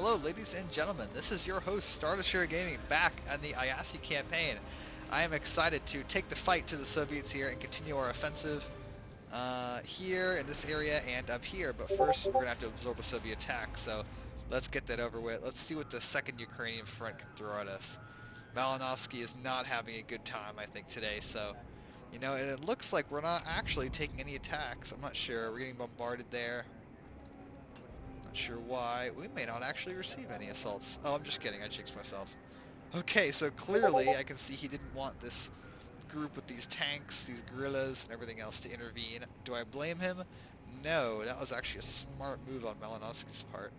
Hello ladies and gentlemen, this is your host Stardust Gaming back on the IASI campaign. I am excited to take the fight to the Soviets here and continue our offensive here in this area and up here, but first we're going to have to absorb a Soviet attack, so let's get that over with. Let's see what the second Ukrainian front can throw at us. Malinovsky is not having a good time, I think, today, so, you know, and it looks like we're not actually taking any attacks. I'm not sure. We're getting bombarded there. Not sure why. We may not actually receive any assaults. Oh, I'm just kidding. I jinxed myself. Okay, so clearly I can see he didn't want this group with these tanks, these guerrillas, and everything else to intervene. Do I blame him? No, that was actually a smart move on Malinovsky's part.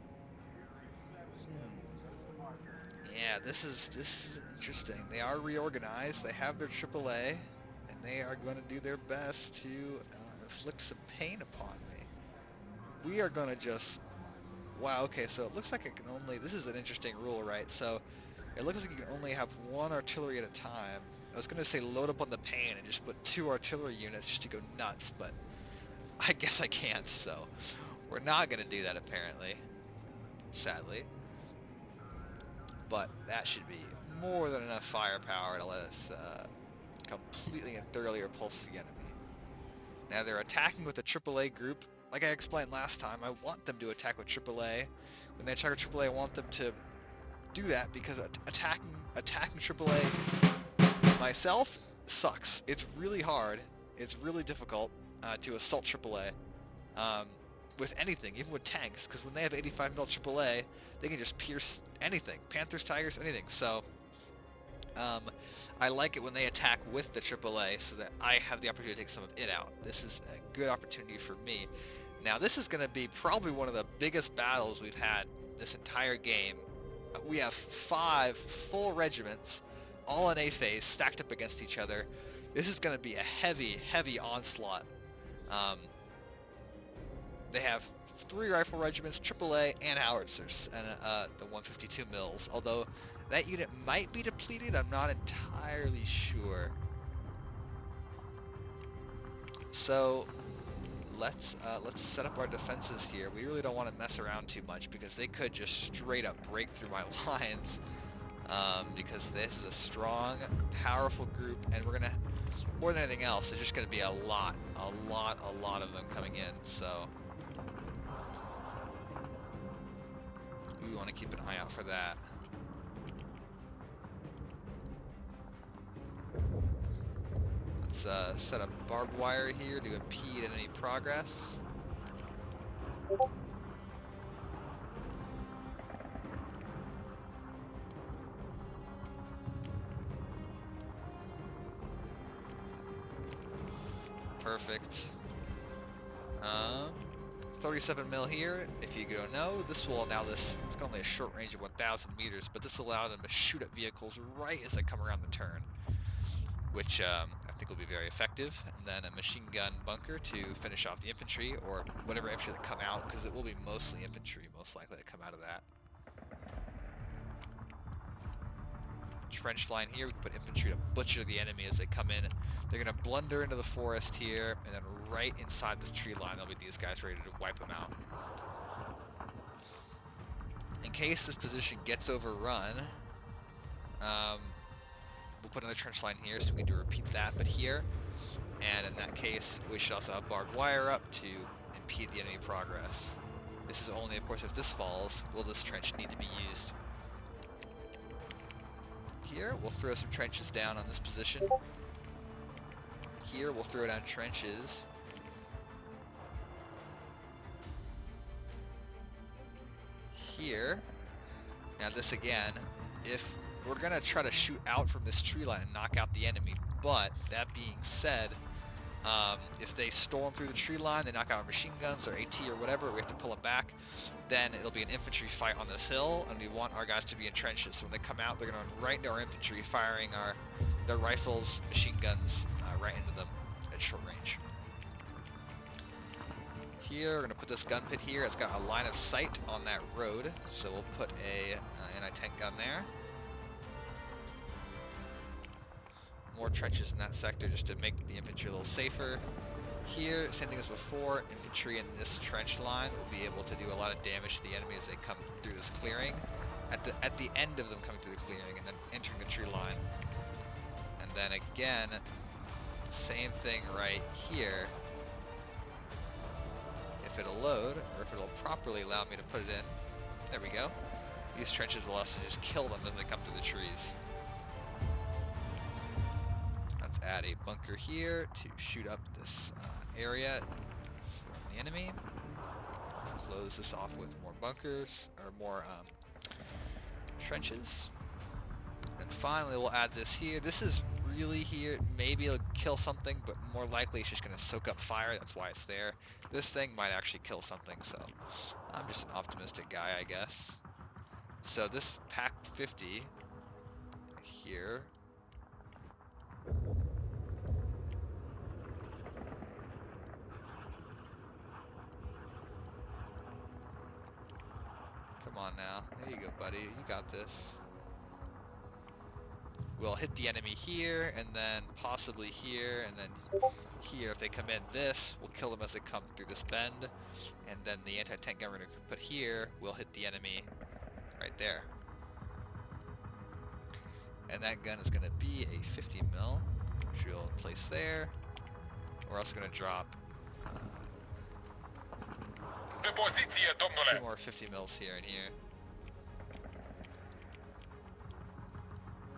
Yeah, this is interesting. They are reorganized. They have their AAA, and they are going to do their best to inflict some pain upon me. We are going to just... Wow, okay, so it looks like it can only... This is an interesting rule, right? So it looks like you can only have one artillery at a time. I was going to say load up on the pain and just put 2 artillery units just to go nuts, but I guess I can't, so we're not going to do that apparently, sadly. But that should be more than enough firepower to let us completely and thoroughly repulse the enemy. Now they're attacking with a AAA group. Like I explained last time, I want them to attack with AAA. When they attack with AAA, I want them to do that because attacking AAA myself sucks. It's really hard. It's really difficult to assault AAA with anything, even with tanks, because when they have 85 mil AAA, they can just pierce anything. Panthers, Tigers, anything. So I like it when they attack with the AAA so that I have the opportunity to take some of it out. This is a good opportunity for me. Now this is going to be probably one of the biggest battles we've had this entire game. We have 5 full regiments, all in A phase, stacked up against each other. This is going to be a heavy, heavy onslaught. They have 3 rifle regiments, AAA, and howitzers, and the 152 mils. Although that unit might be depleted, I'm not entirely sure. So let's set up our defenses here. We really don't want to mess around too much because they could just straight up break through my lines. Because this is a strong, powerful group, and we're gonna, more than anything else, there's just gonna be a lot of them coming in. So we want to keep an eye out for that. Let's set up barbed wire here to impede enemy progress. Perfect. 37 mil here. If you don't know, this will allow this. It's only a short range of 1,000 meters, but this will allow them to shoot at vehicles right as they come around the turn, which I think will be very effective. And then a machine gun bunker to finish off the infantry, or whatever infantry that come out, because it will be mostly infantry, most likely to come out of that. Trench line here, we can put infantry to butcher the enemy as they come in. They're going to blunder into the forest here, and then right inside the tree line, there'll be these guys ready to wipe them out. In case this position gets overrun, we'll put another trench line here, so we need to repeat that, but here. And in that case, we should also have barbed wire up to impede the enemy progress. This is only, of course, if this falls, will this trench need to be used. Here, we'll throw some trenches down on this position. Here, we'll throw down trenches. Here. Now this again, if we're going to try to shoot out from this tree line and knock out the enemy, but that being said, if they storm through the tree line, they knock out our machine guns or AT or whatever, we have to pull them back, then it'll be an infantry fight on this hill, and we want our guys to be in trenches. So when they come out, they're going to run right into our infantry, firing their rifles, machine guns, right into them at short range. Here, we're going to put this gun pit here. It's got a line of sight on that road, so we'll put a anti-tank gun there. More trenches in that sector just to make the infantry a little safer. here, same thing as before, infantry in this trench line will be able to do a lot of damage to the enemy as they come through this clearing. At the end of them coming through the clearing and then entering the tree line. And then again, same thing right here. If it'll load, or if it'll properly allow me to put it in. There we go. These trenches will also just kill them as they come through the trees. Let's add a bunker here to shoot up this area from the enemy. Close this off with more bunkers, or more trenches. And finally we'll add this here. This is really here, maybe it'll kill something, but more likely it's just going to soak up fire, that's why it's there. This thing might actually kill something, so I'm just an optimistic guy, I guess. So this pack 50 here, come on now, there you go buddy, you got this. We'll hit the enemy here, and then possibly here, and then here. If they come in this, we'll kill them as they come through this bend. And then the anti-tank gun we're going to put here will hit the enemy right there. And that gun is going to be a 50 mil, which we'll place there. We're also going to drop 2 more 50 mils here and here.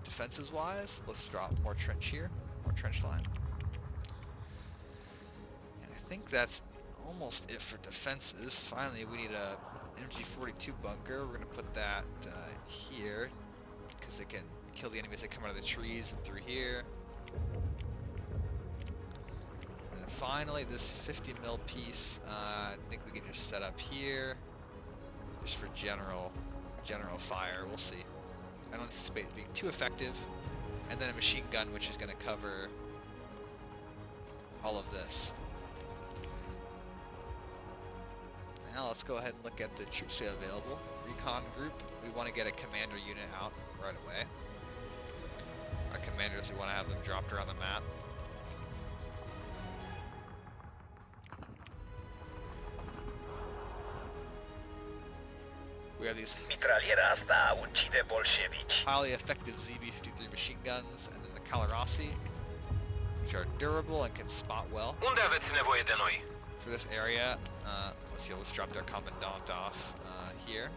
Defenses wise, let's drop more trench here, more trench line. And I think that's almost it for defenses. Finally, we need a MG42 bunker. We're going to put that here because it can kill the enemies that come out of the trees and through here. And then finally, this 50 mil piece, I think we can just set up here just for general fire. We'll see. I don't anticipate it being too effective. And then a machine gun, which is going to cover all of this. Now let's go ahead and look at the troops we have available. Recon group, we want to get a commander unit out right away. Our commanders, we want to have them dropped around the map. We have these highly effective ZB-53 machine guns, and then the Calarasi, which are durable and can spot well. For this area, let's drop their commandant off here.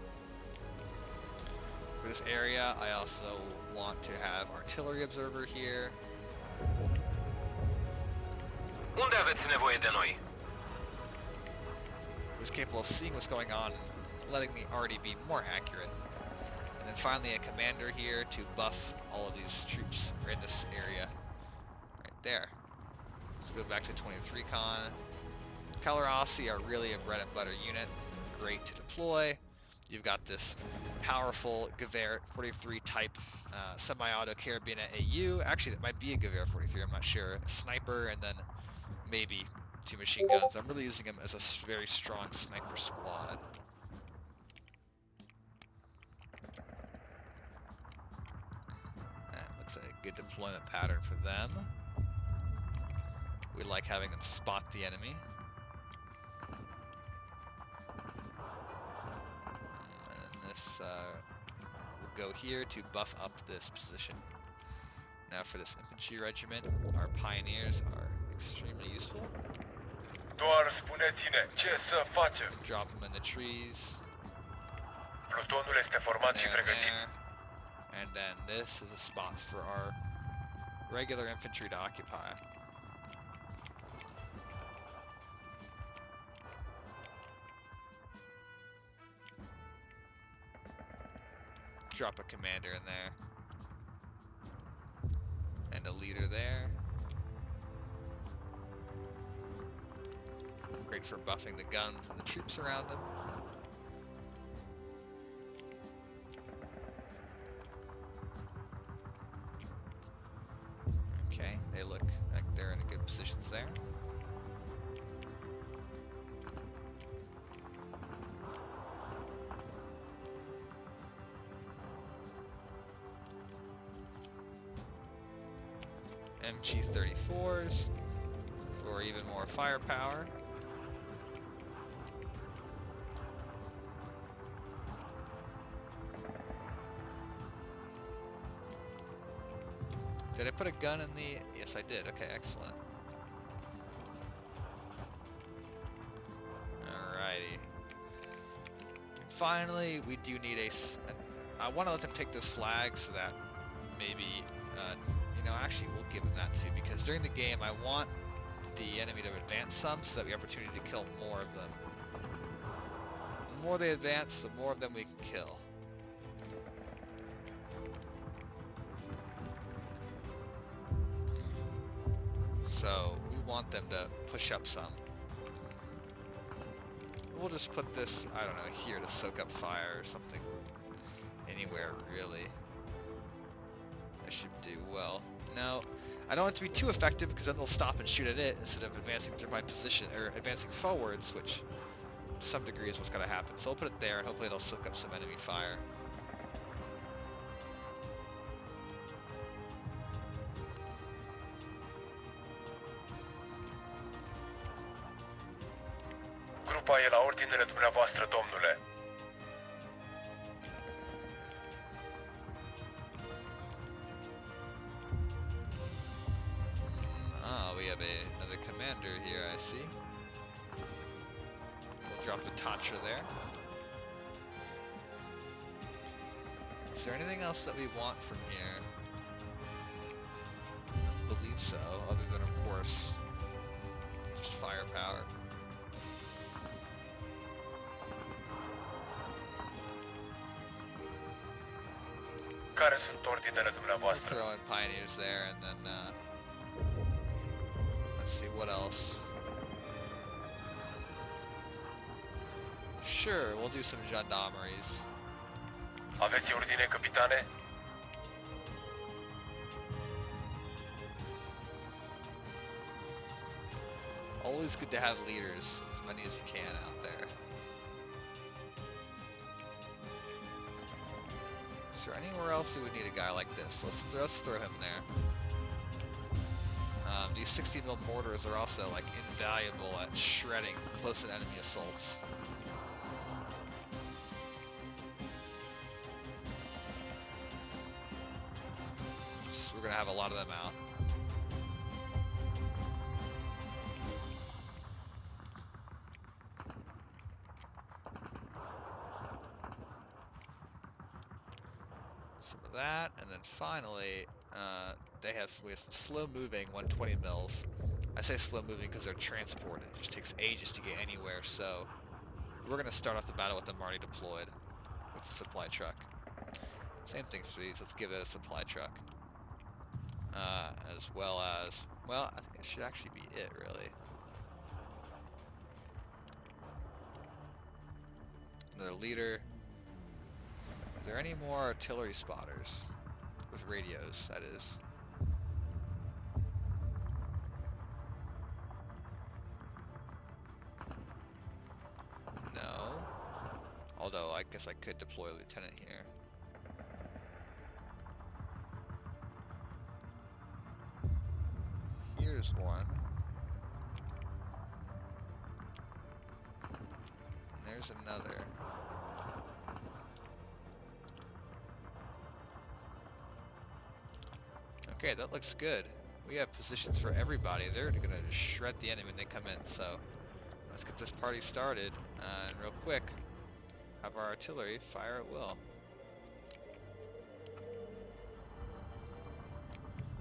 For this area, I also want to have artillery observer here. Who's capable of seeing what's going on, letting me already be more accurate. And then finally a commander here to buff all of these troops in this area right there. Let's go back to 20th Recon. Calarasi are really a bread and butter unit, great to deploy. You've got this powerful Gewehr 43 type semi-auto carabiner AU. Actually, that might be a Gewehr 43, I'm not sure. A sniper, and then maybe 2 machine guns. I'm really using them as a very strong sniper squad. That looks like a good deployment pattern for them. We like having them spot the enemy. And this will go here to buff up this position. Now for this infantry regiment, our pioneers are extremely useful. Doar spuneți-ne ce să facem. Drop them in the trees. Plutonul este format și pregătit. And then this is a spot for our regular infantry to occupy. Drop a commander in there. And a leader there. Great for buffing the guns and the troops around them. Okay, they look like they're in a good positions there. MG34s for for even more firepower. Did I put a gun in the... Yes, I did. Okay, excellent. Alrighty. And finally, we do need I want to let them take this flag so that maybe, you know, actually we'll give them that too, because during the game I want the enemy to advance some so that we have opportunity to kill more of them. The more they advance, the more of them we can kill. So we want them to push up some. We'll just put this, I don't know, here to soak up fire or something. Anywhere, really. I should do well. No, I don't want it to be too effective because then they'll stop and shoot at it instead of advancing through my position, or advancing forwards, which to some degree is what's going to happen. So I'll put it there and hopefully it'll soak up some enemy fire. Grupa e la ordinele dumneavoastră, domnule. We have another commander here, I see. We'll drop the Tatra there. Is there anything else that we want from here? I believe so, other than, of course, just firepower. Care sunt ordinele We'll dumneavoastră? throw in pioneers there, and then, let's see, what else? Sure, we'll do some gendarmeries. Aveți ordine, capitane? Always good to have leaders, as many as you can out there. Is there anywhere else we would need a guy like this? Let's throw him there. These 60mm mortars are also like invaluable at shredding close-in enemy assaults. So we're gonna have a lot of them out. Some of that, and then finally, we have some slow-moving 120 mils. I say slow-moving because they're transported. It just takes ages to get anywhere, so we're going to start off the battle with them already deployed with the supply truck. Same thing for these. Let's give it a supply truck. As well as, well, I think that should actually be it, really. Another leader. Are there any more artillery spotters? With radios, that is. No. Although, I guess I could deploy a lieutenant here. Here's one. And there's another. Okay, that looks good. We have positions for everybody. They're going to just shred the enemy when they come in, so let's get this party started, and real quick, have our artillery fire at will.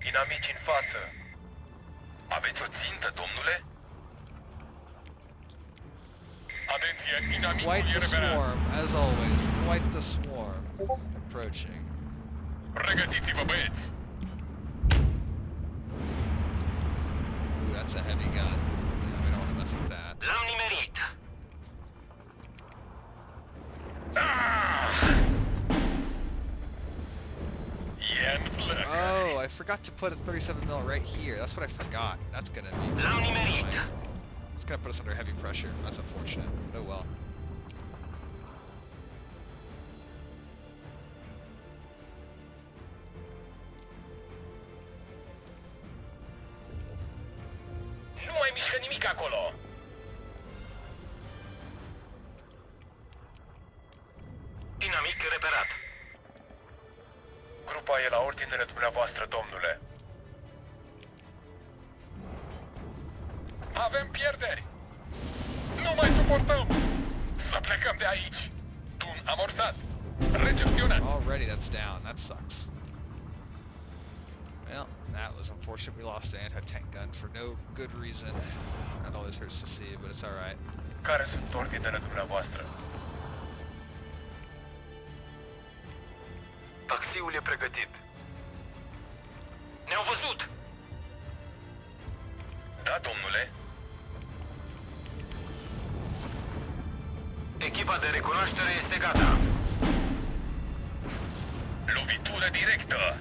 Inamici în față. Aveți o țintă, domnule? Atenție, inamicul Quite e the reverat. swarm, as always. Quite the swarm approaching. Pregătiți-vă, băieți. Ooh, that's a heavy gun. Yeah, we don't want to mess with that. L-am nimerit. Oh, I forgot to put a 37mm right here. That's what I forgot. That's gonna be... L-am nimerit. It's gonna put us under heavy pressure. That's unfortunate. Oh well. Nu mai mișcă nimic acolo. Inamic reperat. Grupa e la ordinele dumneavoastră, domnule. Avem pierderi. Nu mai suportăm. Să plecăm de aici. Tun amorțat. Recepționat. Already that's down. That sucks. Well, that was unfortunate. We lost an anti-tank gun for no good reason. That always hurts to see, but it's alright. Care sunt ordinele dumneavoastră? Taxiul e pregătit. Ne-au văzut! Da, domnule. Echipa de recunoaștere este gata. Lovitură directă.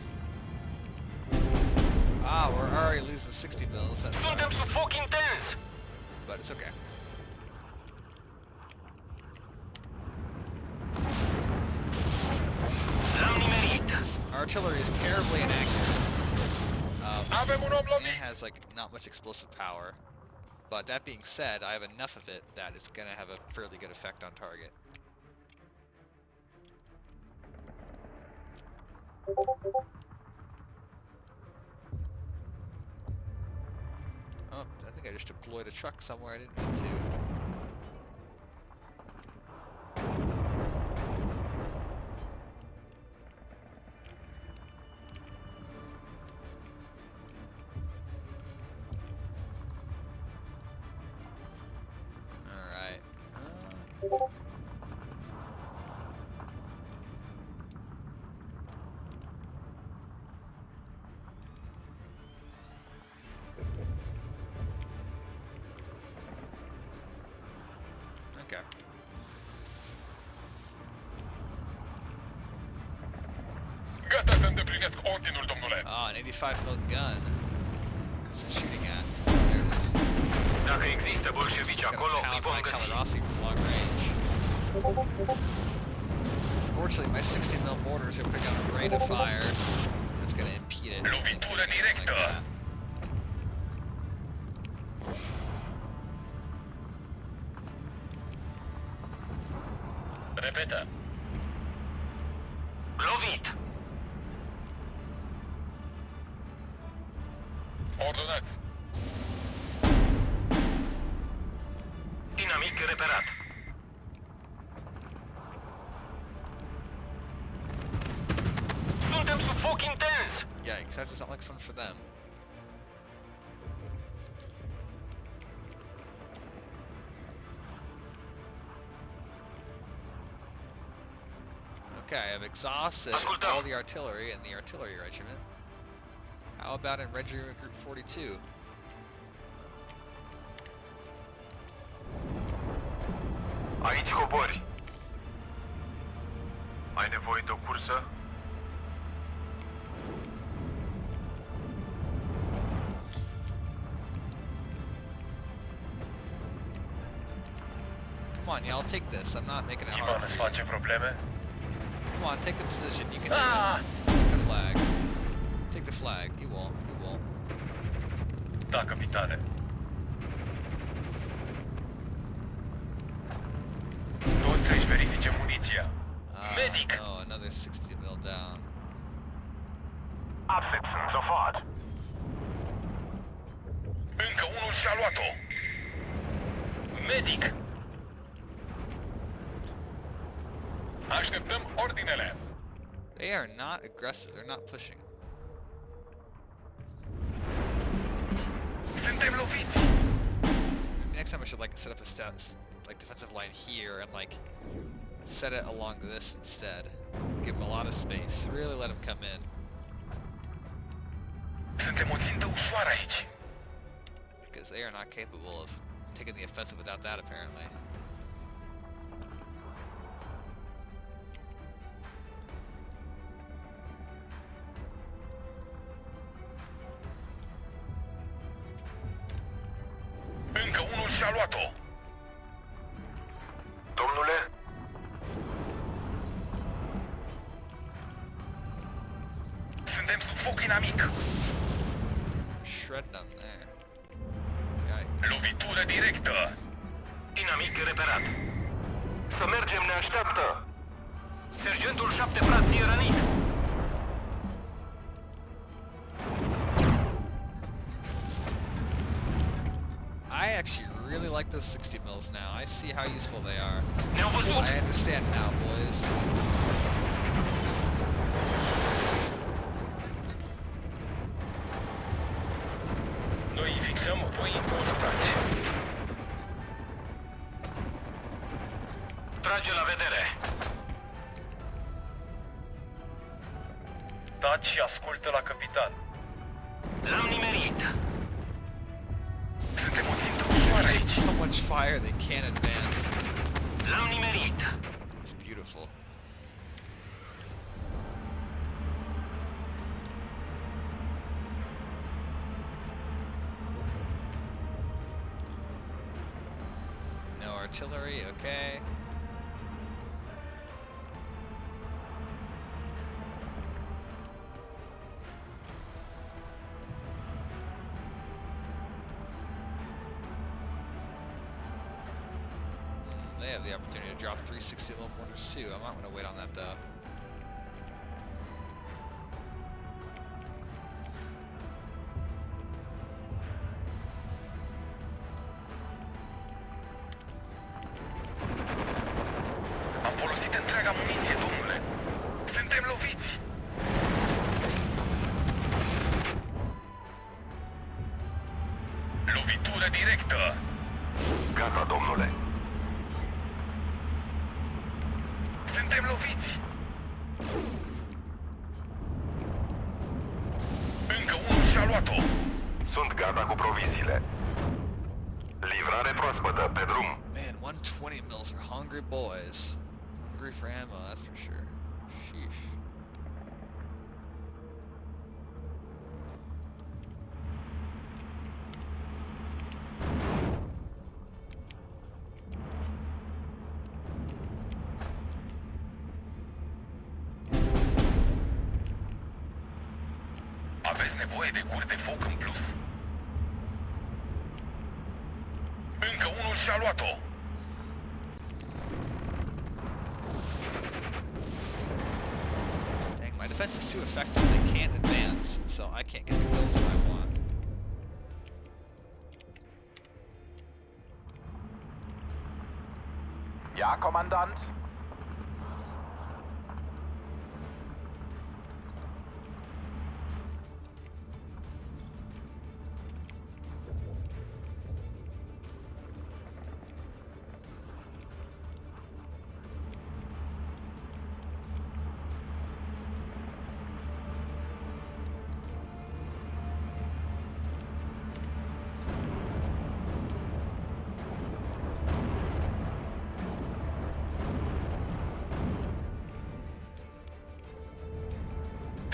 Ah, we're already losing 60 mils. That Suntem sucks. sub foc intens. But it's okay. L-am nimerit. Artillery is terribly inaccurate. Avem un om And lovit. it has like not much explosive power. But that being said, I have enough of it that it's gonna have a fairly good effect on target. Oh, I think I just deployed a truck somewhere I didn't mean to. Alright. Okay. Gata să îndeplinesc ordinul, domnule. Ah, an 85 mil gun. What's it shooting at? There it is. Dacă există It's bolșevici gonna acolo, îi pound vom my găsi. Kalarasi from long range. Fortunately, my 60 mil mortars are putting out a rain of fire that's gonna impede it. Lovitură directă. Repetă. Lovit. Ordonat. Inamic reperat. Suntem sub foc intens. Yikes, that does not look fun for them. Okay, I've exhausted all the artillery in the artillery regiment. How about in Regiment Group 42? Aici cobori. Ai nevoie de o cursă? Come on, y'all, take this. I'm not making it hard Ivan for îți you. face probleme? Come on, take the position. You can do Ah! it. Take the flag. Take the flag. You won't. You won't. Da, capitane. Toți își verifice muniția. Medic! No, another 60 mil down. Absetzen sofort. Încă unul și-a luat-o. Medic! Așteptăm ordinele. They are not aggressive. They're not pushing. Suntem loviți. Maybe next time I should like set up a like defensive line here and like set it along this instead. Give them a lot of space. Really let them come in. Suntem o țintă ușoară aici. Because they are not capable of taking the offensive without that apparently. Încă unul și-a luat-o. Domnule? Suntem sub foc inamic. Shredding them there. Yikes. Lovitură directă. Inamic reperat. Să mergem, ne așteaptă. Sergentul 7 frații e rănit. I actually really like those 60 mils now. I see how useful they are. Ne-au văzut. I understand now, boys. Noi îi fixăm, voi înconjurați. Trage la vedere. Taci și ascultă la capitan. L-am nimerit. Suntem o țintă ușoară There's aici. so much fire they can't advance. L-am nimerit. It's beautiful. No artillery, okay. They have the opportunity to drop 360 little mortars too. I might want to wait on that though. Am folosit întreaga muniție, domnule. Suntem loviți. Lovitură directă. Gata, domnule. Suntem loviți. Încă unul și-a luat-o. Sunt gata cu proviziile. Livrare proaspătă pe drum. Man, 120 mils are hungry boys. Hungry for ammo, that's for sure. Sheesh. Aveți nevoie de curi de foc în plus. Încă unul și-a luat-o. Dang, my defense is too effective. They can't advance, so I can't get the kills that I want. Ja, Kommandant.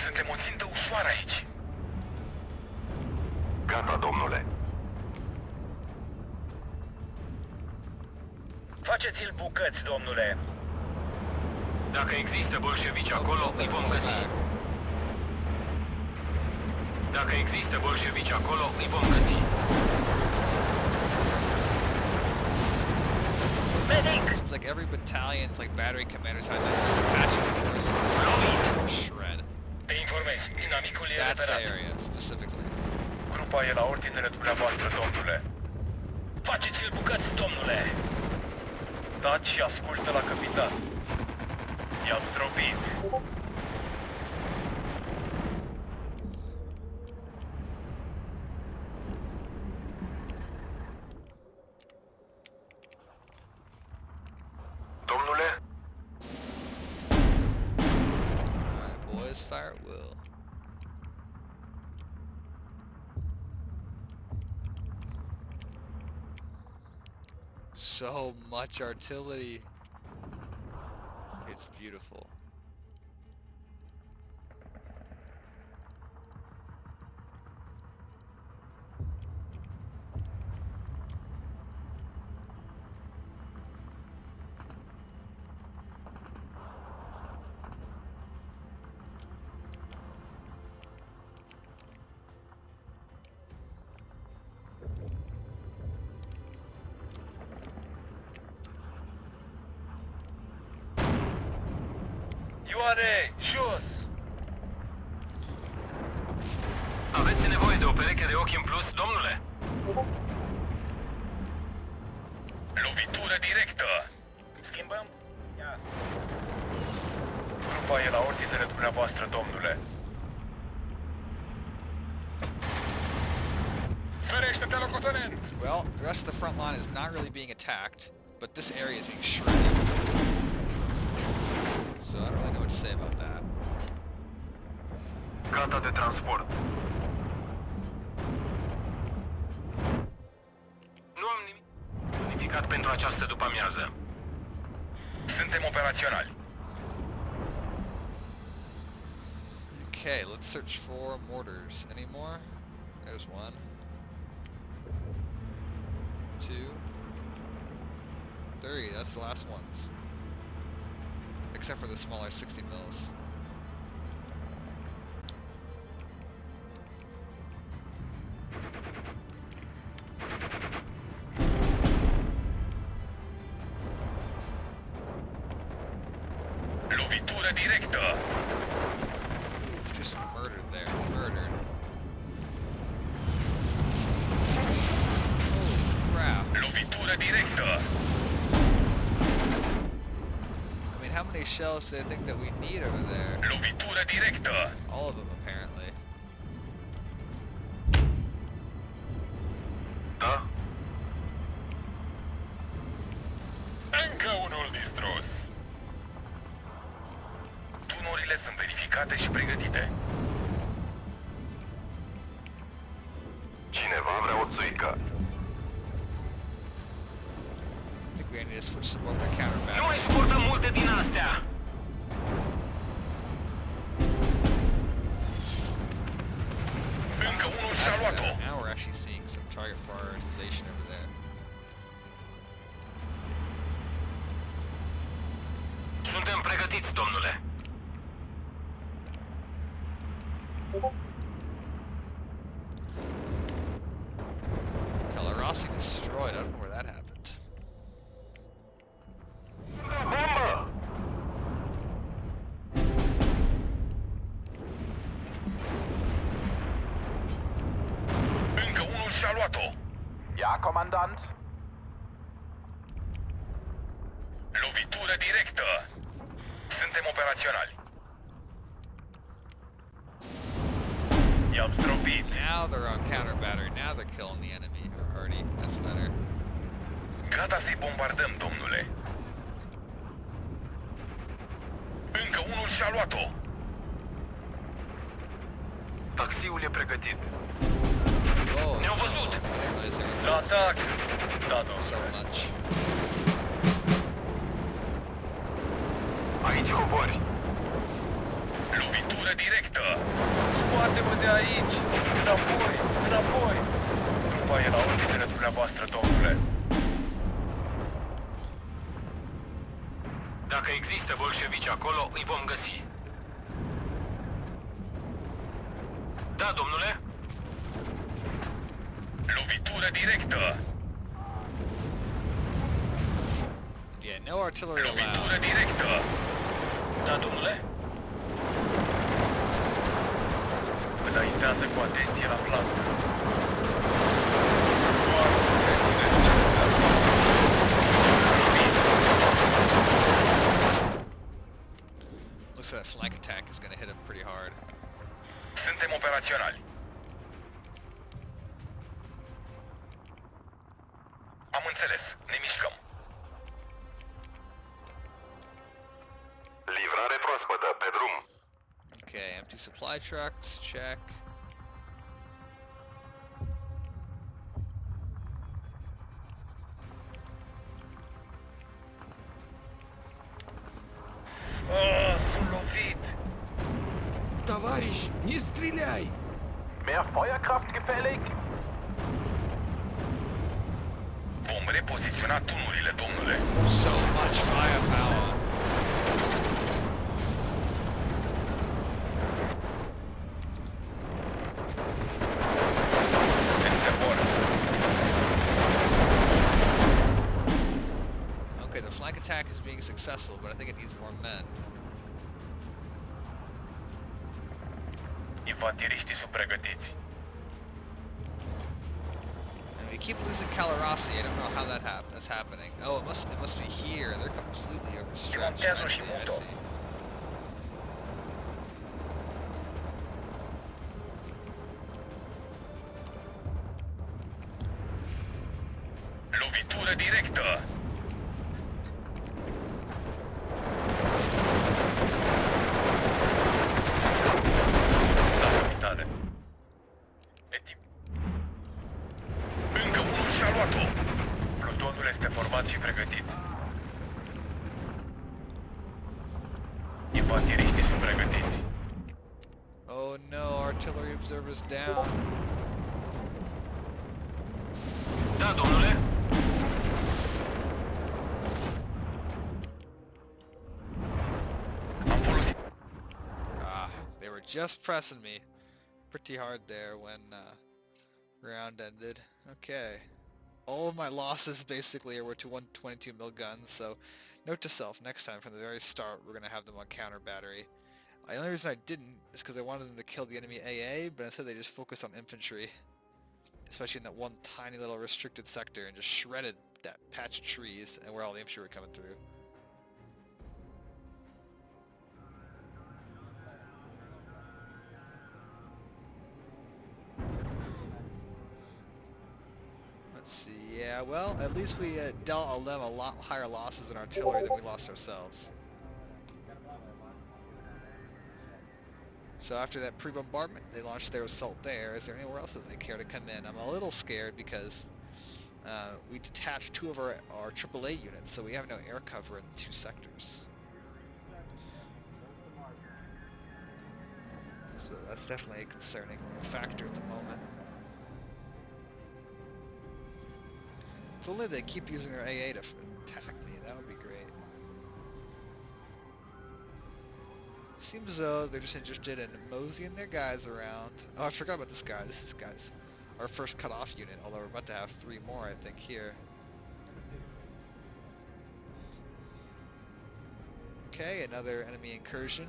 Suntem o țintă ușoară aici. Gata, domnule. Faceți-l bucăți, domnule. Dacă există bolșevici acolo, îi vom găsi. Dacă există bolșevici acolo, îi vom găsi. Medic! It's like every battalion's like battery commanders have that dispatching force. This shred. Te informez, inamicul e That's the reperat. area specifically. Grupa e la ordinele dumneavoastră, domnule. Faceți-l bucăți, domnule. Taci și ascultă la capitan. I-am zdrobit. Domnule, Alright, boys, fire at will. So much artillery. It's beautiful. mare! Jos! Aveți nevoie de o pereche de ochi în plus, domnule? Lovitură directă! Schimbăm? Ia. Grupa e la ordinele dumneavoastră, domnule. Ferește-te, locotenent! Well, the rest of the front line is not really being attacked, but this area is being shredded. So I don't really know what to say about that. Gata de transport. Nu am nimic planificat pentru această după-amiază. Suntem operaționali. Okay, let's search for mortars. Any more? There's one. 2. 3, that's the last ones. Except for the smaller 60 mils. Lovitură directă! Oof, just murdered there. Murdered. Holy crap. Lovitură directă! I mean, how many shells do they think that we need over there? Lovitură directă! All of them, apparently. Da? Încă unul distrus! Tunurile sunt verificate și pregătite. Cineva vrea o țuică. I think we need to switch some over to counter Nu battery. mai suportăm multe din astea! Încă unul și-a That's luat-o! better. Now we're actually seeing some target prioritization over there. Suntem pregătiți, domnule. Rossi destroyed. I don't know where that happened. Bombă! Încă unul și-a luat-o! Ja, Kommandant. Lovitură directă! Suntem operaționali. I-am zdrobit. Now they're on counter battery. Now they're killing the enemy already. That's better. Gata să-i bombardăm, domnule. Încă unul și-a luat-o. Taxiul e pregătit. Oh, Ne-au no. văzut. I didn't realize they were La doing atac! Da, so domnule. much. Aici cobori. Lovitură directă! Scoate-mă de aici! Înapoi! Înapoi! Trupa e la ordinele dumneavoastră, domnule. Dacă există bolșevici acolo, îi vom găsi. Da, domnule? Lovitură directă! Yeah, no artillery Lovitură allowed. directă! Da, domnule? Înaintează cu atenție la flanc. Looks like that flank attack is going to hit him pretty hard. Suntem operaționali. Am înțeles. Ne mișcăm. Livrare proaspătă, pe drum. Okay, empty supply trucks, check. Sunt lovit. Товарищ, не стреляй! Mehr Feuerkraft gefällig? Vom repoziționa tunurile, domnule. So much firepower. Este bun. Okay, the flank attack is being successful, but I think it needs more men. Infanteriștii sunt pregătiți. And we keep losing Calarasi. I don't know how that's happening. Oh, it must be here. They're completely overstretched. I see, I see. Lovitură directă! Da, capitane. E timp. Încă unul și-a luat-o! Plutonul este format și pregătit. Infanteriștii sunt pregătiți. Oh no, artillery observers down. Da, domnule. Am folosit. Ah, they were just pressing me pretty hard there when round ended. Okay. All of my losses basically were to 122 mil guns, so note to self, next time from the very start we're going to have them on counter battery. The only reason I didn't is because I wanted them to kill the enemy AA, but instead they just focused on infantry. Especially in that one tiny little restricted sector, and just shredded that patch of trees and where all the infantry were coming through. Let's see, yeah, well, at least we dealt them a lot higher losses in artillery than we lost ourselves. So after that pre-bombardment, they launched their assault there. Is there anywhere else that they care to come in? I'm a little scared because we detached two of our AAA units, so we have no air cover in 2 sectors. So that's definitely a concerning factor at the moment. If only they keep using their AA to attack me, that would be great. Seems as though they're just interested in moseying their guys around. Oh, I forgot about this guy. This is guys, our first cut-off unit, although we're about to have 3 more, I think, here. Okay, another enemy incursion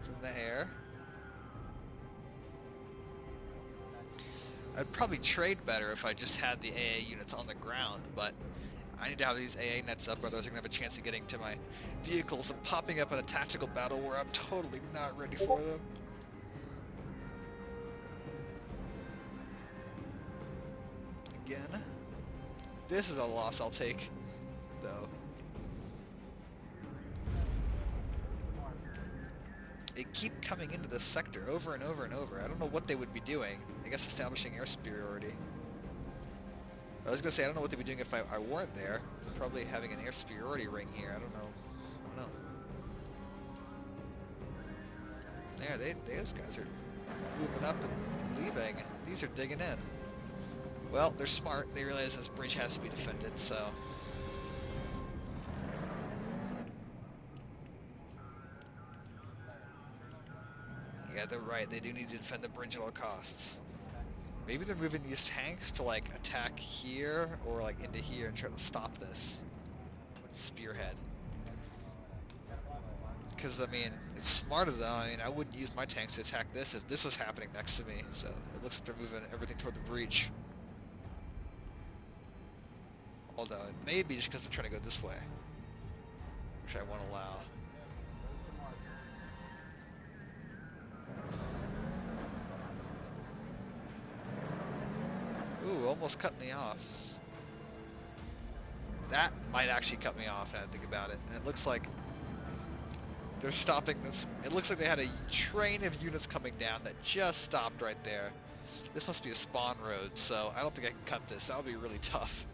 from the air. I'd probably trade better if I just had the AA units on the ground, but I need to have these AA nets up, otherwise I'm going to have a chance of getting to my vehicles and popping up in a tactical battle where I'm totally not ready for them. Again. This is a loss I'll take, though. They keep coming into this sector over and over and over. I don't know what they would be doing. I guess establishing air superiority. I was going to say, I don't know what they'd be doing if I weren't there. Probably having an air superiority ring here. I don't know. There, those guys are moving up and leaving. These are digging in. Well, they're smart. They realize this bridge has to be defended, so... Yeah, they're right. They do need to defend the bridge at all costs. Maybe they're moving these tanks to, like, attack here or, like, into here and try to stop this spearhead. Because, I mean, it's smarter, though. I mean, I wouldn't use my tanks to attack this if this was happening next to me. So, it looks like they're moving everything toward the breach. Although, it may be just because they're trying to go this way. Which I won't allow. Ooh, almost cut me off. That might actually cut me off now I think about it. And it looks like they're stopping this. It looks like they had a train of units coming down that just stopped right there. This must be a spawn road, so I don't think I can cut this. That would be really tough.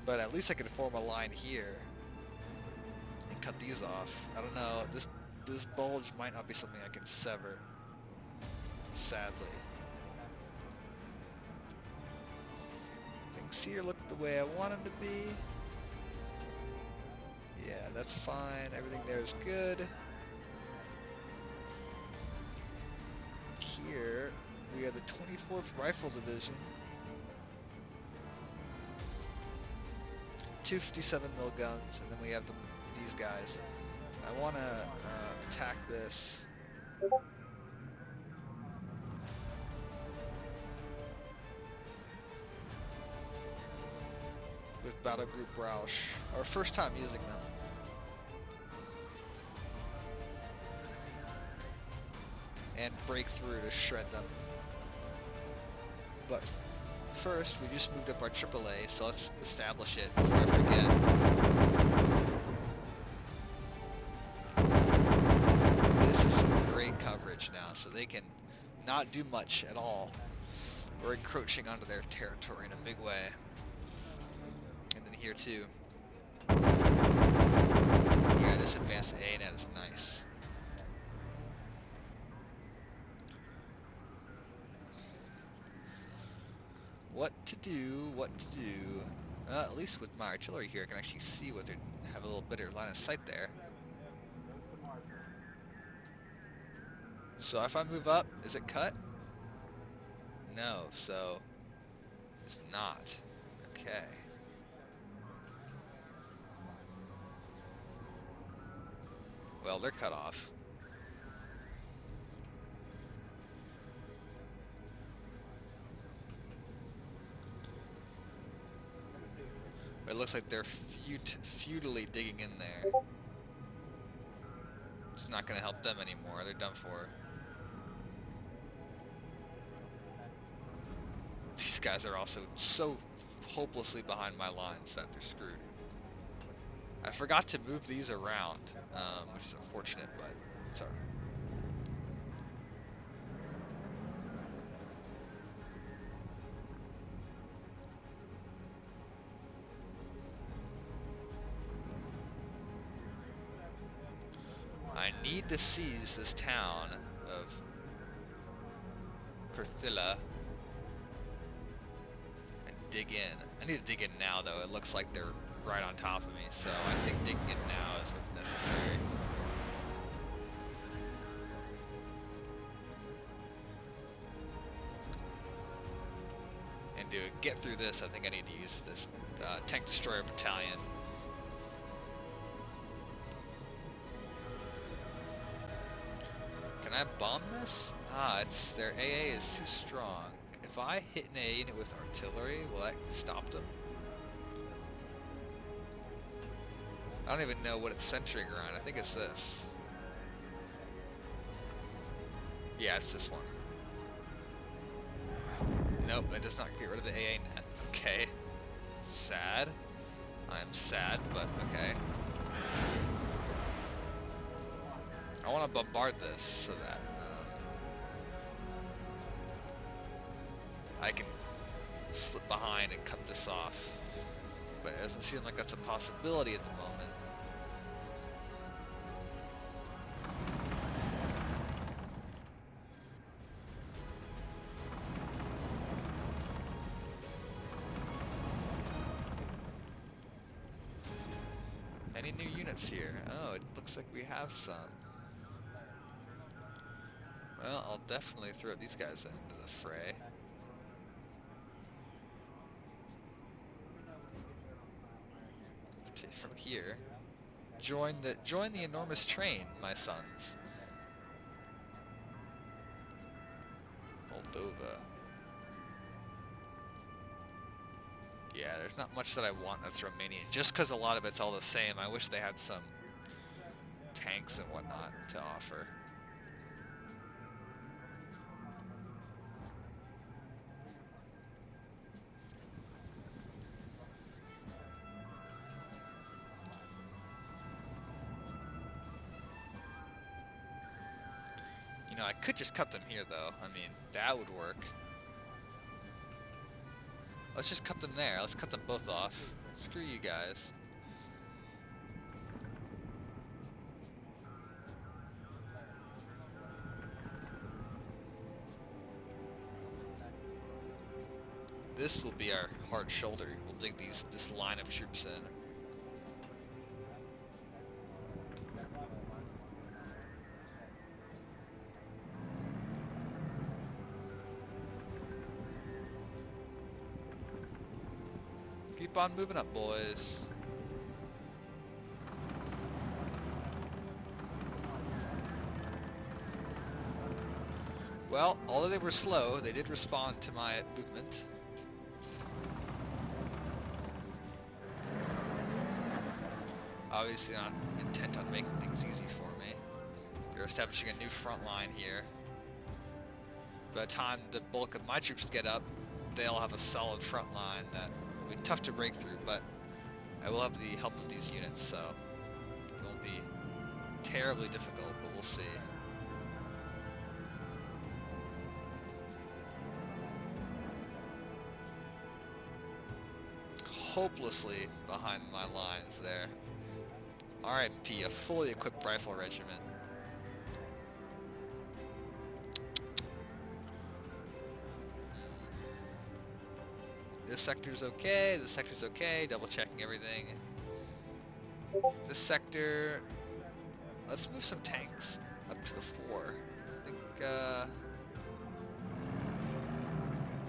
But at least I can form a line here and cut these off. I don't know. This bulge might not be something I can sever. Sadly. Things here look the way I want them to be. Yeah, that's fine. Everything there is good. Here, we have the 24th Rifle Division. 257 mil guns, and then we have these guys. I want to attack this with Battle Group Roush. Our first time using them. And break through to shred them. But first, we just moved up our AAA, so let's establish it before I forget. This is great coverage now, so they can not do much at all. We're encroaching onto their territory in a big way. And then here too. Yeah, this advanced ANet is nice. What to do, what to do. At least with my artillery here, I can actually see what they have a little better line of sight there. So if I move up, is it cut? No, so it's not. Okay. Well, they're cut off. But it looks like they're futilely digging in there. It's not going to help them anymore. They're done for. These guys are also so hopelessly behind my lines that they're screwed. I forgot to move these around, which is unfortunate, but it's alright. I need to seize this town of Perthilla and dig in. I need to dig in now, though. It looks like they're right on top of me, so I think digging in now is necessary. And to get through this, I think I need to use this tank destroyer battalion. Can I bomb this? Ah, it's their AA is too strong. If I hit an AA unit with artillery, will that stop them? I don't even know what it's centering around. I think it's this. Yeah, it's this one. Nope, it does not get rid of the AA net. Okay. Sad. I'm sad, but okay. I want to bombard this so that I can slip behind and cut this off. But it doesn't seem like that's a possibility at the moment. Any new units here? Oh, it looks like we have some. Well, I'll definitely throw these guys into the fray. From here, join the enormous train, my sons. Moldova. Yeah, there's not much that I want that's Romanian, just because a lot of it's all the same. I wish they had some tanks and whatnot to offer. You know, I could just cut them here, though. I mean, that would work. Let's just cut them there. Let's cut them both off. Screw you guys. This will be our hard shoulder. We'll dig this line of troops in. Keep on moving up, boys. Well, although they were slow, they did respond to my movement. obviously not intent on making things easy for me. They're establishing a new front line here. By the time the bulk of my troops get up, they'll have a solid front line that will be tough to break through, but I will have the help of these units, so it won't be terribly difficult, but we'll see. Hopelessly behind my lines there. RIP, a fully equipped rifle regiment. This sector's okay, this sector's okay, double checking everything. This sector, let's move some tanks up to the 4. I think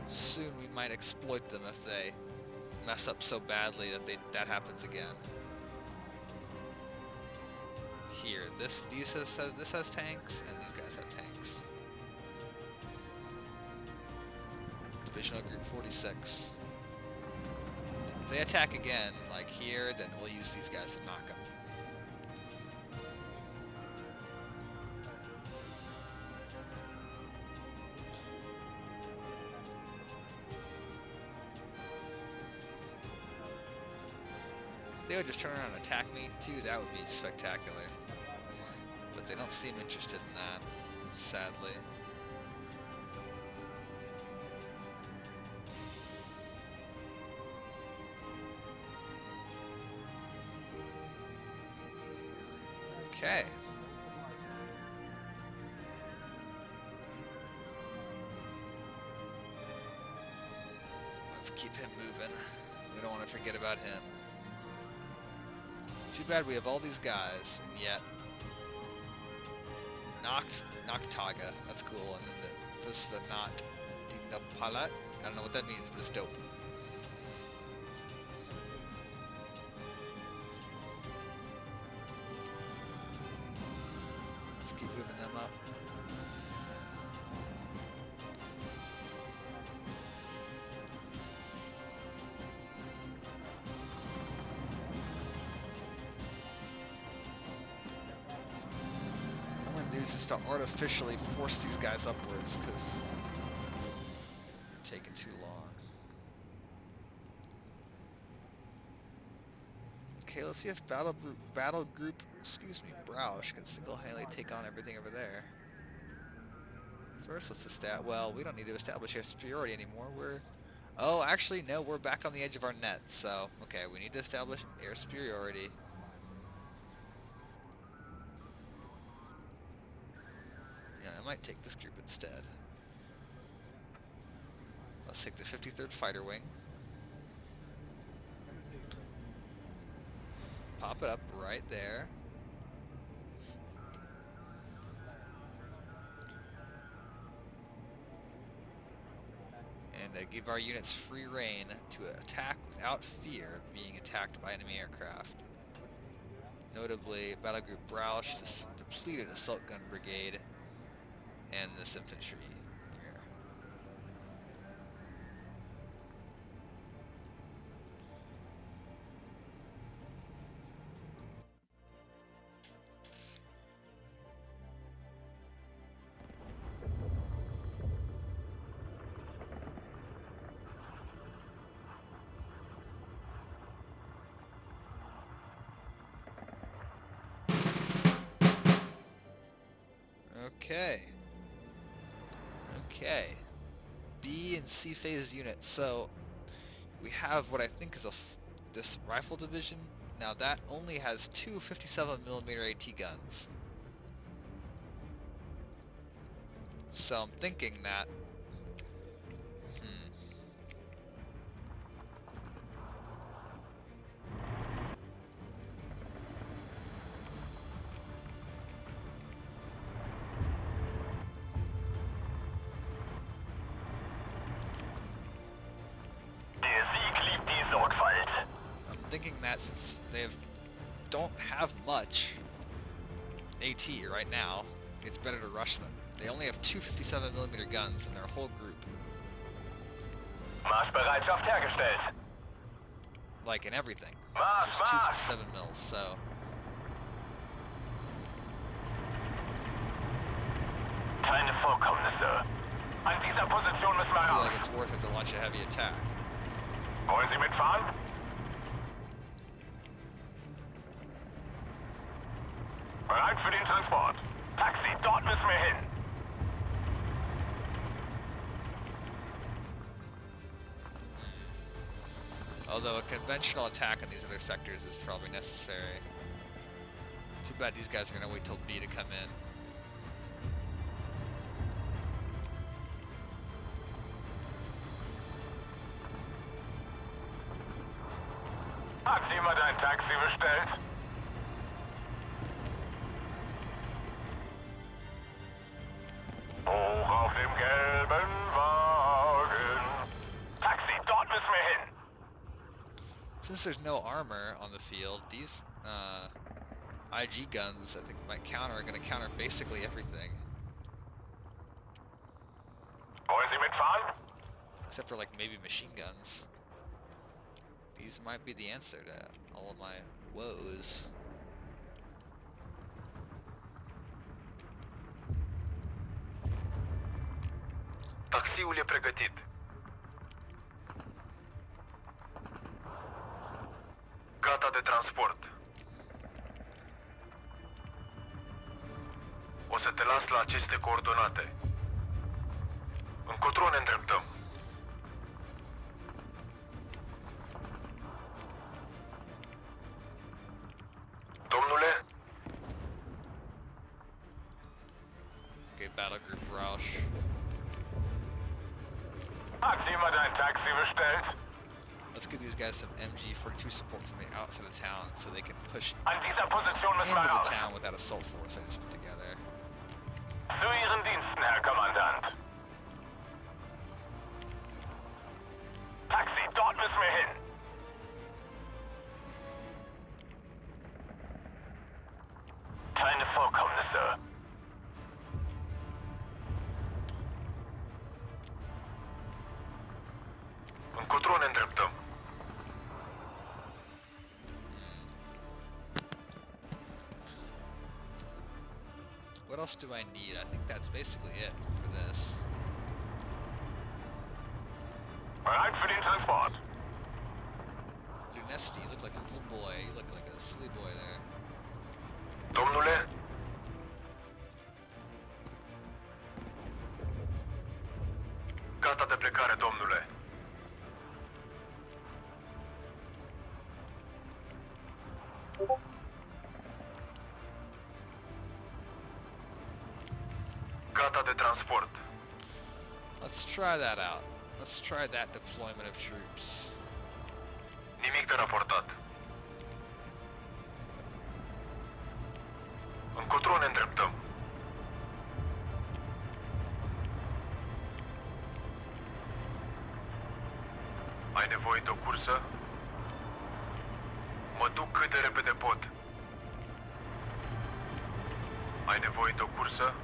soon we might exploit them if they mess up so badly that that happens again. Here, this has tanks, and these guys have tanks. Divisional Group 46. If they attack again, like here, then we'll use these guys to knock them. If they would just turn around and attack me, too, that would be spectacular. But they don't seem interested in that, sadly. Okay. Let's keep him moving. We don't want to forget about him. Too bad we have all these guys, and yet Noctaga, that's cool, and then the Fusvanat Dinapalat, I don't know what that means, but it's dope. Let's keep moving them up. Is to artificially force these guys upwards because they're taking too long. Okay, let's see if battle group, excuse me, Brausch can single-handedly take on everything over there. First, let's establish. Well, we don't need to establish air superiority anymore. Oh, actually, no, we're back on the edge of our net. So, okay, we need to establish air superiority. I might take this group instead. Let's take the 53rd Fighter Wing. Pop it up right there. And give our units free rein to attack without fear of being attacked by enemy aircraft. Notably, Battle Group Brausch, this depleted Assault Gun Brigade, and this infantry here. Okay. Okay, B and C phase units. So we have what I think is this rifle division. Now that only has two 57mm AT guns. So I'm thinking that since they don't have much AT right now, it's better to rush them. They only have two 57mm guns in their whole group. Marschbereitschaft hergestellt. Like in everything. Marsch, Just two Marsch! 57 mils, so Keine Vorkommnisse. An dieser Position müssen wir I feel raus. like it's worth it to launch a heavy attack. Wollen Sie mitfahren? Bereit für den Transport. Taxi, dort müssen wir hin. Although a conventional attack in these other sectors is probably necessary. Too bad these guys are gonna wait till B to come in. Hat jemand ein Taxi bestellt? Hoch auf dem gelben Wagen. Taxi, dort müssen wir hin. Since there's no armor on the field, these IG guns, I think, are going to counter basically everything. Wollen Sie mitfahren? Except for, like, maybe machine guns. These might be the answer to all of my woes. Taxiul e pregătit. Gata de transport. O să te las la aceste coordonate. Încotro ne îndreptăm. Domnule, Okay, battle group Roush. Hat jemand ein Taxi bestellt? Let's give these guys some MG42 support from the outside of town so they can push An dieser Position müssen into wir the raus. town with that assault force I just put together. Zu Ihren Diensten, Herr Kommandant. Taxi, dort müssen wir hin. Keine Vorkommnisse. încotro ne îndreptăm. What else do I need? I think that's basically it for this. Bereit für den Transport. Lunesti, you look like a little boy. You look like a silly boy there. Domnule, gata de plecare, domnule. Gata de transport. Let's try that out. Let's try that deployment of troops. Nimic de raportat. Încotro ne îndreptăm. Ai nevoie de o cursă? Mă duc cât de repede pot. Ai nevoie de o cursă?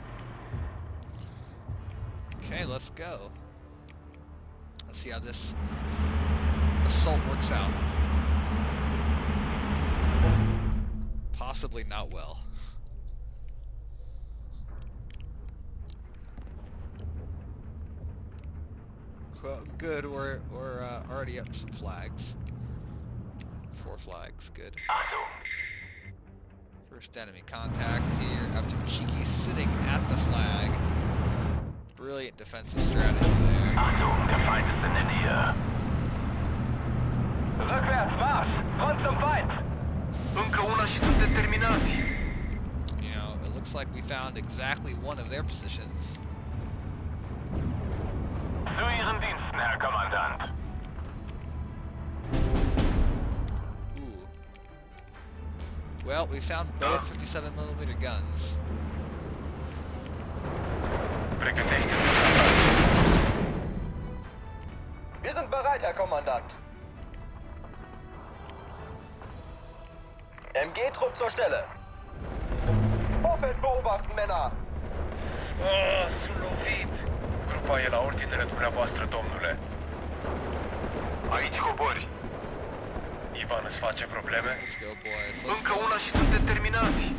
Okay, let's go. Let's see how this assault works out. Possibly not well. Well, good. We're already up some flags. 4 flags. Good. Achtung. First enemy contact here. After Cheeky sitting at the flag. Brilliant defensive strategy there. Achtung, der Feind ist in der Nähe. Rückwärts, Marsch! Front zum Feind! Încă una și suntem terminați. You know, it looks like we found exactly one of their positions. Zu Ihren Diensten, Herr Kommandant. Ooh. Well, we found both 57mm guns. Pregătește-te. Wir sind bereit, Herr Kommandant. MG-Trupp zur Stelle. Vorfeld beobachten, Männer. Sunt lovit. Grupa e la ordinele dumneavoastră, domnule. Aici cobori. Ivan îți face probleme? Let's go, boys. Let's Încă go. una și suntem terminați.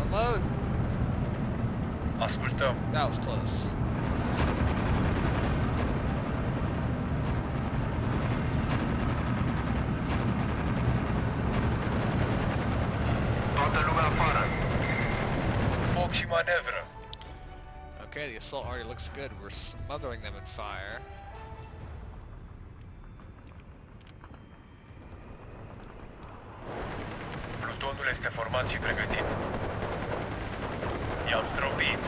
Unload! Ascultăm. That was close. Toată lumea afară. Foc și manevră. Okay, the assault already looks good. We're smothering them in fire. Plutonul este format și pregătit. I-am zdrobit.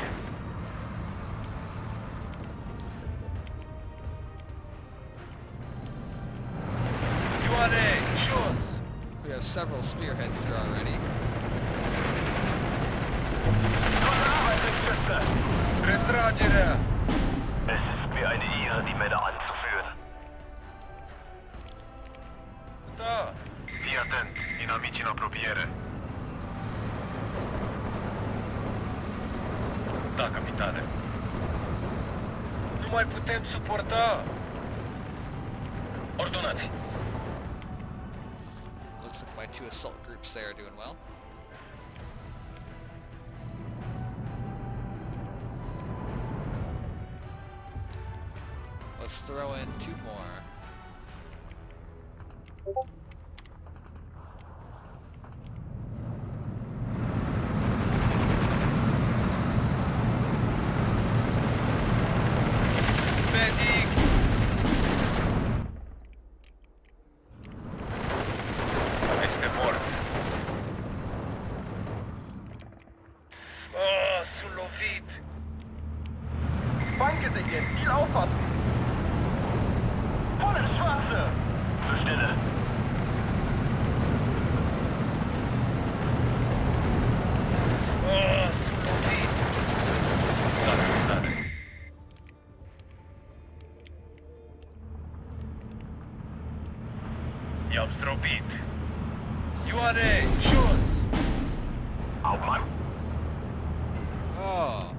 Ioane, jos! We have several spearheads there already. Gute Arbeit, Geschütze. Retragerea! Es ist mir eine Ehre, die Männer anzuführen. Da! Fii atent, inamici în apropiere. Da, capitane. Nu mai putem suporta! Ordonați! Looks like my two assault groups there are doing well. Let's throw in two more. Medic! Este mort. Ah, sunt lovit! Feindgesicht, Ziel auffassen. Volle Schwarze! Zur Stelle! Ah, sunt lovit! Da, capitane. I-am zdrobit. Ioane, jos! Hauptmann, Oh,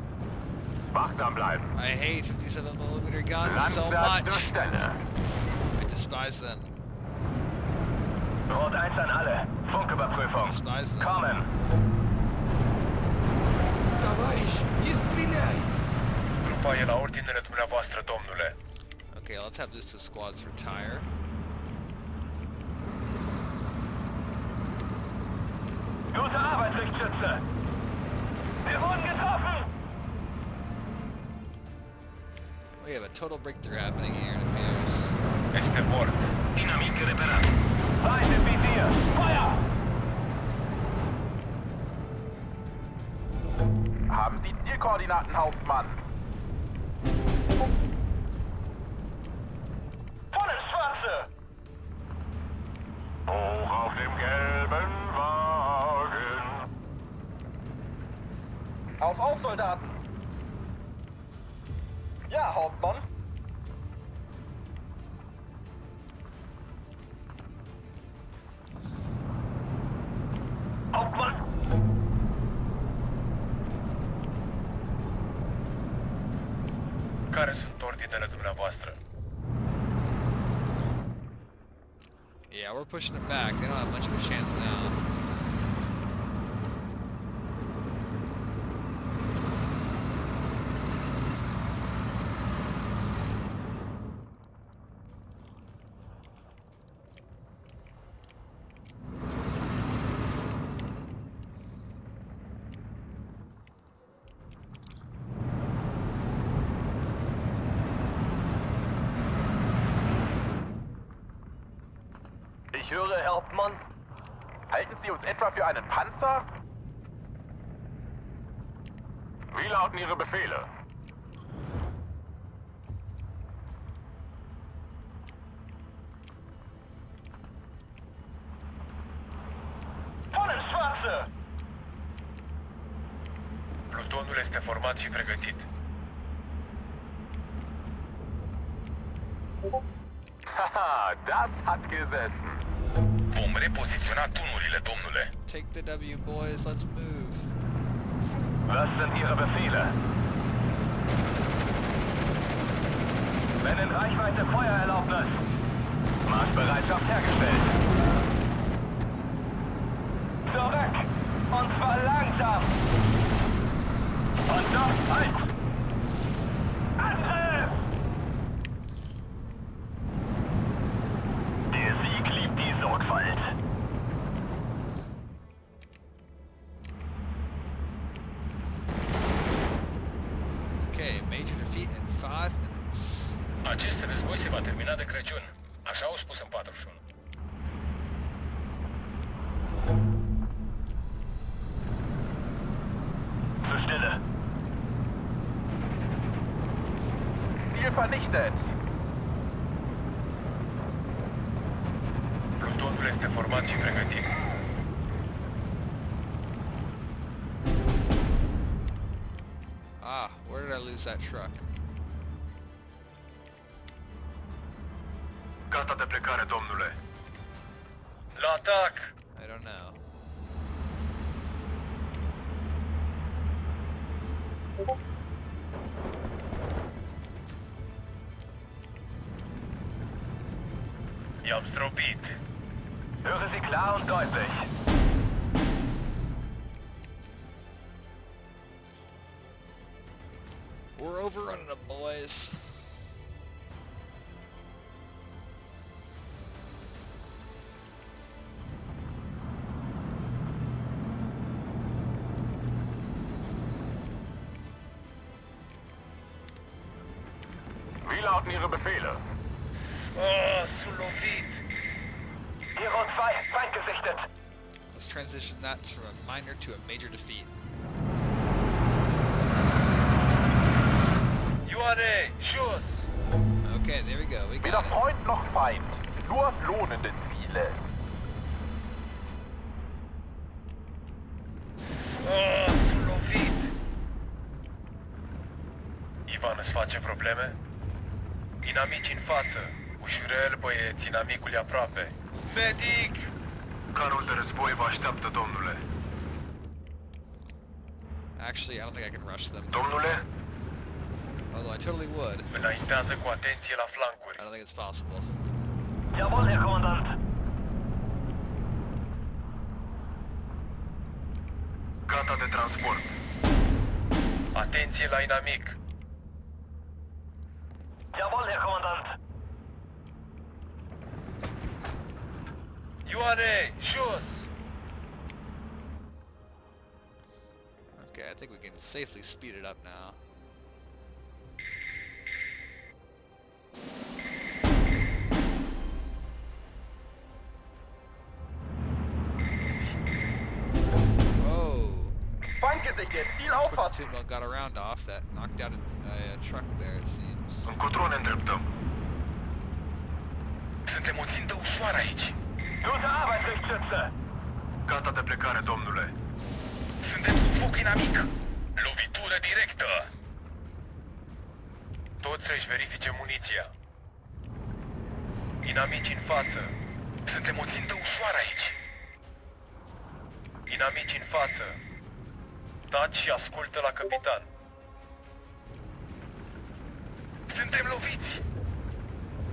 wachsam bleiben. I hate 57mm guns so Langsam zur much. Stelle. I despise them. Rot 1 an alle. Funküberprüfung. Despise them. Kommen. Товарищ, не стреляй! Trupa e la ordinele dumneavoastră, domnule. Okay, let's have these two squads retire. Gute Arbeit, Richtschütze. Wir wurden getroffen. We have a total breakthrough happening here, it appears. Este mort. Dynamik reparat. Feind im Visier. Feuer! Haben Sie Zielkoordinaten, Hauptmann? Volle Schwarze! Hoch auf dem gelben Wagen. Auf, Soldaten! Ja, Hauptmann. Hauptmann! Care sunt ordinele dumneavoastră? Yeah, we're pushing them back. They don't have much of a chance now. Ich höre, Hauptmann. Halten Sie uns etwa für einen Panzer? Wie lauten Ihre Befehle? Volle Schwarze! Plutonul este format și pregătit. Haha, das hat gesessen. Vom repoziționa tunurile, domnule. Take the W, boys. Let's move. Was sind Ihre Befehle? Wenn in Reichweite Feuererlaubnis. Marschbereitschaft hergestellt. Zurück! Und zwar langsam! Und noch halt! Angriff! Der Sieg liebt die Sorgfalt. Okay, major defeat in 5 minutes. Acest război se va termina de Crăciun. Așa au spus în 41. Zur Stille. Ziel vernichtet. Plutonul este format și pregătit. Ah, where did I lose that truck? Gata de plecare, domnule. La atac! I don't know. I-am zdrobit. Höre Sie klar und deutlich. We're overrunning them, boys. Wie lauten Ihre Befehle? Oh, sunt lovit. Hero 2, Feind gesichtet. Let's transition that from a minor to a major defeat. Ioane, jos! Okay, there we go. We Weder got it. Freund noch Feind. Nur lohnende Ziele. Oh, sunt lovit. Ivan îți face probleme? Inamici în față. Ușurel, băieți, inamicul e aproape. Medic! Carul de război vă așteaptă, domnule. Actually, I don't think I can rush them. Domnule, Although I totally would. înaintează cu atenție la flancuri. I don't think it's possible. Jawohl, Herr Kommandant. Gata de transport. Atenție la inamic. Jawohl, Herr Kommandant. Ioane, jos! Okay, I think we can safely speed it up now. Oh, Feind gesichtet. Ziel auffassen. 22 got a round off. That knocked out a truck there, it seems. Încotro ne îndreptăm. Suntem o țintă ușoară aici. Gute Arbeit, Richtschütze. Gata de plecare, domnule. Suntem sub foc inamic. Lovitură directă. Toți să-și verifice muniția. Inamici în față. Suntem o țintă ușoară aici. Inamici în față. Taci și ascultă la capitan. Suntem loviți.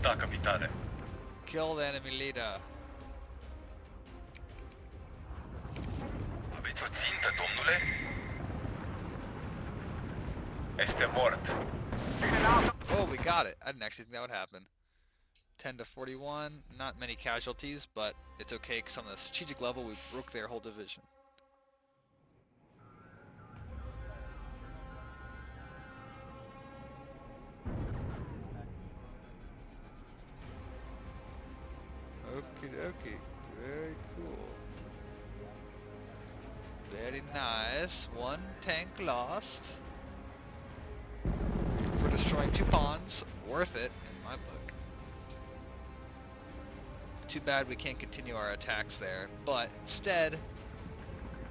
Da, capitane. Kill the enemy leader. Aveți o țintă, domnule? Este mort. Oh, we got it. I didn't actually think that would happen. 10 to 41. Not many casualties, but it's okay because on the strategic level we broke their whole division. Okie dokie. Very cool. Very nice. One tank lost. For destroying 2 pawns. Worth it in my book. Too bad we can't continue our attacks there. But instead,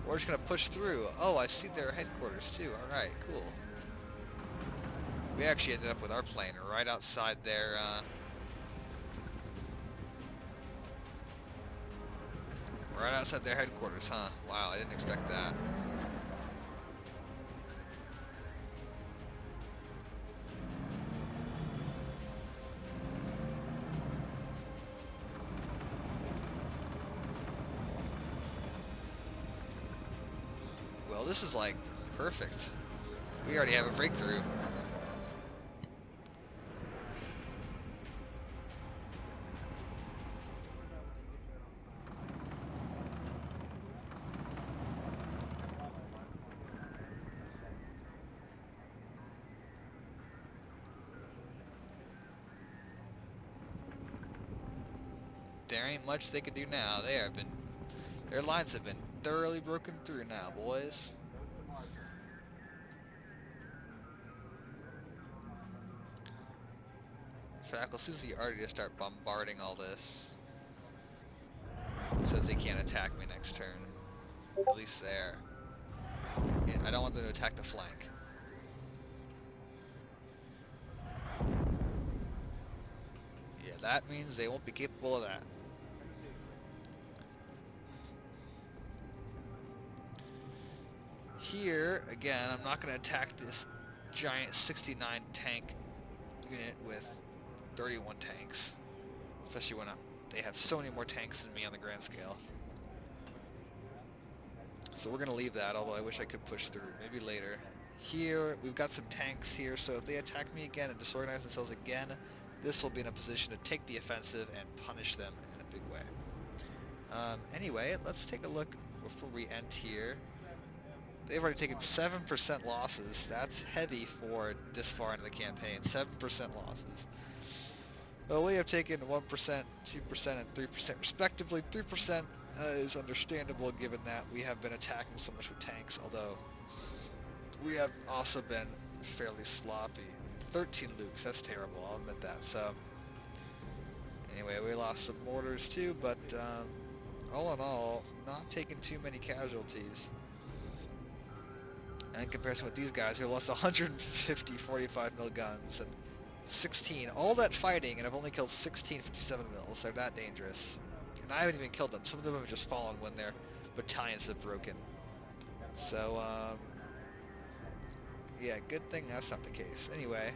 we're just going to push through. Oh, I see their headquarters too. Alright, cool. We actually ended up with our plane right outside their right outside their headquarters, huh? Wow, I didn't expect that. Oh, this is like perfect. We already have a breakthrough. There ain't much they can do now. Their lines have been thoroughly broken through now, boys. Frackle, as soon as the arty to start bombarding all this, so that they can't attack me next turn. At least there. Yeah, I don't want them to attack the flank. Yeah, that means they won't be capable of that. Here, again, I'm not going to attack this giant 69 tank unit with 31 tanks. Especially when they have so many more tanks than me on the grand scale. So we're going to leave that, although I wish I could push through. Maybe later. Here, we've got some tanks here, so if they attack me again and disorganize themselves again, this will be in a position to take the offensive and punish them in a big way. Anyway, let's take a look before we end here. They've already taken 7% losses. That's heavy for this far into the campaign. 7% losses. Well, we have taken 1%, 2%, and 3% respectively. 3% is understandable given that we have been attacking so much with tanks, although we have also been fairly sloppy. 13 lukes, that's terrible, I'll admit that. So, anyway, we lost some mortars too, but all in all, not taking too many casualties. And in comparison with these guys who lost 150 45 mil guns and 16, all that fighting, and I've only killed 16 57 mils. They're that dangerous. And I haven't even killed them. Some of them have just fallen when their battalions have broken. So, yeah, good thing that's not the case. Anyway,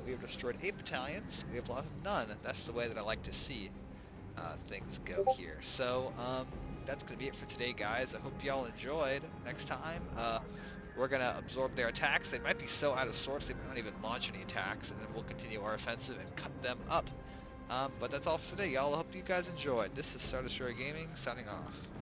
we have destroyed 8 battalions. We have lost none. That's the way that I like to see things go here. So, that's going to be it for today, guys. I hope y'all enjoyed. Next time, we're going to absorb their attacks. They might be so out of sorts they might not even launch any attacks, and then we'll continue our offensive and cut them up. But that's all for today, y'all. I hope you guys enjoyed. This is Star Destroyer Gaming, signing off.